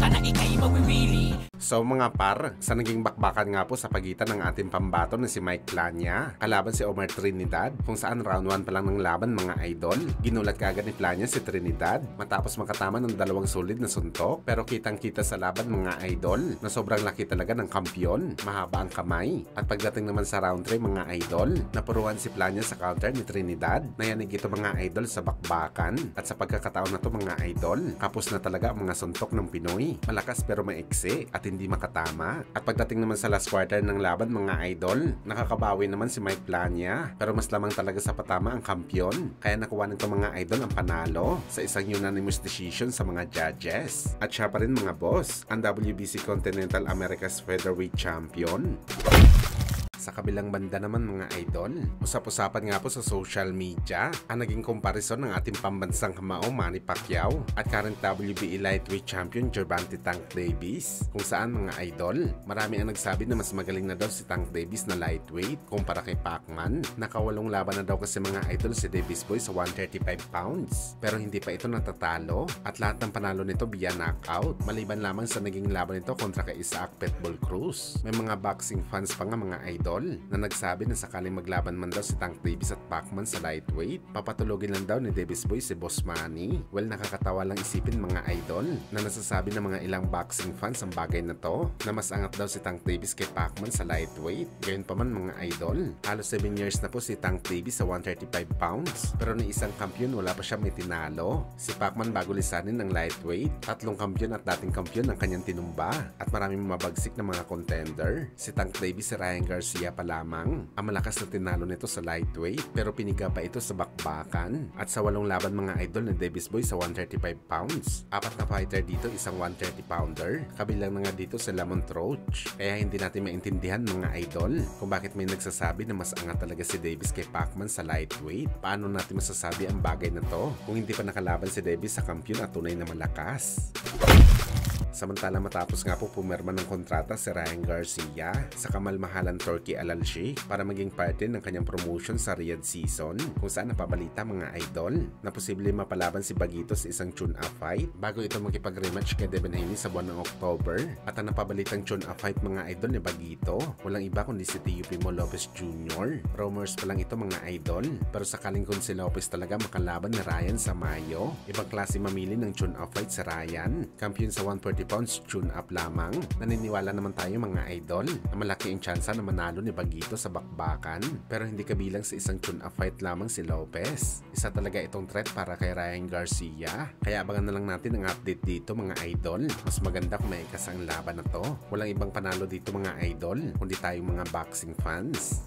ka na ika'y mawiwili. So mga par, sa naging bakbakan nga po sa pagitan ng ating pambato na si Mike Plania kalaban si Omar Trinidad, kung saan round 1 pa lang ng laban mga idol, ginulat kaagad ni Plania si Trinidad matapos makatama ng dalawang solid na suntok. Pero kitang kita sa laban mga idol na sobrang laki talaga ng kampyon, mahaba ang kamay. At pagdating naman sa round 3 mga idol, napuruan si Plania sa counter ni Trinidad. Nayanig ito mga idol sa bakbakan, at sa pagkakataon na to mga idol, kapos na talaga ang mga suntok ng Pinoy. Malakas pero maiksi at hindi makatama. At pagdating naman sa last quarter ng laban mga idol, nakakabawi naman si Mike Plania, pero mas lamang talaga sa patama ang kampyon. Kaya nakuha nito mga idol ang panalo sa isang unanimous decision sa mga judges. At siya pa rin mga boss, ang WBC Continental Americas Featherweight Champion. Sa kabilang banda naman mga idol, usap-usapan nga po sa social media ang naging komparison ng ating pambansang kamao Manny Pacquiao at current WBA Lightweight Champion Gervonta Tank Davis. Kung saan mga idol, marami ang nagsabi na mas magaling na daw si Tank Davis na lightweight kumpara kay Pacman. Nakawalong laban na daw kasi mga idol si Davis Boy sa 135 pounds. Pero hindi pa ito natatalo at lahat ng panalo nito via knockout, maliban lamang sa naging laban nito kontra kay Isaac Pitbull Cruz. May mga boxing fans pa nga mga idol na nagsabi na sakaling maglaban man daw si Tank Davis at Pacman sa lightweight, papatulogin lang daw ni Davis Boy si Boss Manny. Well, nakakatawa lang isipin mga idol na nasasabi ng mga ilang boxing fans ang bagay na to, na mas angat daw si Tank Davis kay Pacman sa lightweight. Gayon pa man mga idol, halos 7 years na po si Tank Davis sa 135 pounds, pero ni isang kampiyon wala pa siya may tinalo. Si Pacman bago lisanin ng lightweight, 3 kampiyon at dating kampiyon ang kanyang tinumba, at maraming mabagsik na mga contender. Si Tank Davis si Ryan Garcia pa lamang ang malakas na tinalo nito sa lightweight, pero piniga pa ito sa bakbakan. At sa 8 laban mga idol ni Davis Boy sa 135 pounds, 4 na fighter dito, isang 130 pounder, kabilang na nga dito sa Lamont Roach. Kaya hindi natin maintindihan mga idol kung bakit may nagsasabi na mas angat talaga si Davis kay Pacman sa lightweight. Paano natin masasabi ang bagay na to kung hindi pa nakalaban si Davis sa kampiyon at tunay na malakas? Samantala matapos nga po pumirma ng kontrata si Ryan Garcia sa kamalmahalan Turkey Al Sheikh para maging parte ng kanyang promotion sa Riyadh season, kung saan napabalita mga idol na posible mapalaban si Bagito sa isang tune-up fight bago ito makipag-rematch kay Devin Haney sa buwan ng October. At ang napabalitang tune-up fight mga idol ni Bagito, walang iba kundi si Teofimo Lopez Jr. Rumors pa lang ito mga idol, pero sakaling kung si Lopez talaga makalaban ni Ryan sa Mayo, ibang klase mamili ng tune-up fight si Ryan. Kampiyon sa 140 pounds tune-up lamang. Naniniwala naman tayo mga idol na malaki ang tsansa na manalo ni Bagito sa bakbakan, pero hindi kabilang sa isang tune-up fight lamang si Lopez. Isa talaga itong threat para kay Ryan Garcia, kaya abangan na lang natin ang update dito mga idol. Mas maganda kung may ikasang laban na to. Walang ibang panalo dito mga idol kundi tayong mga boxing fans.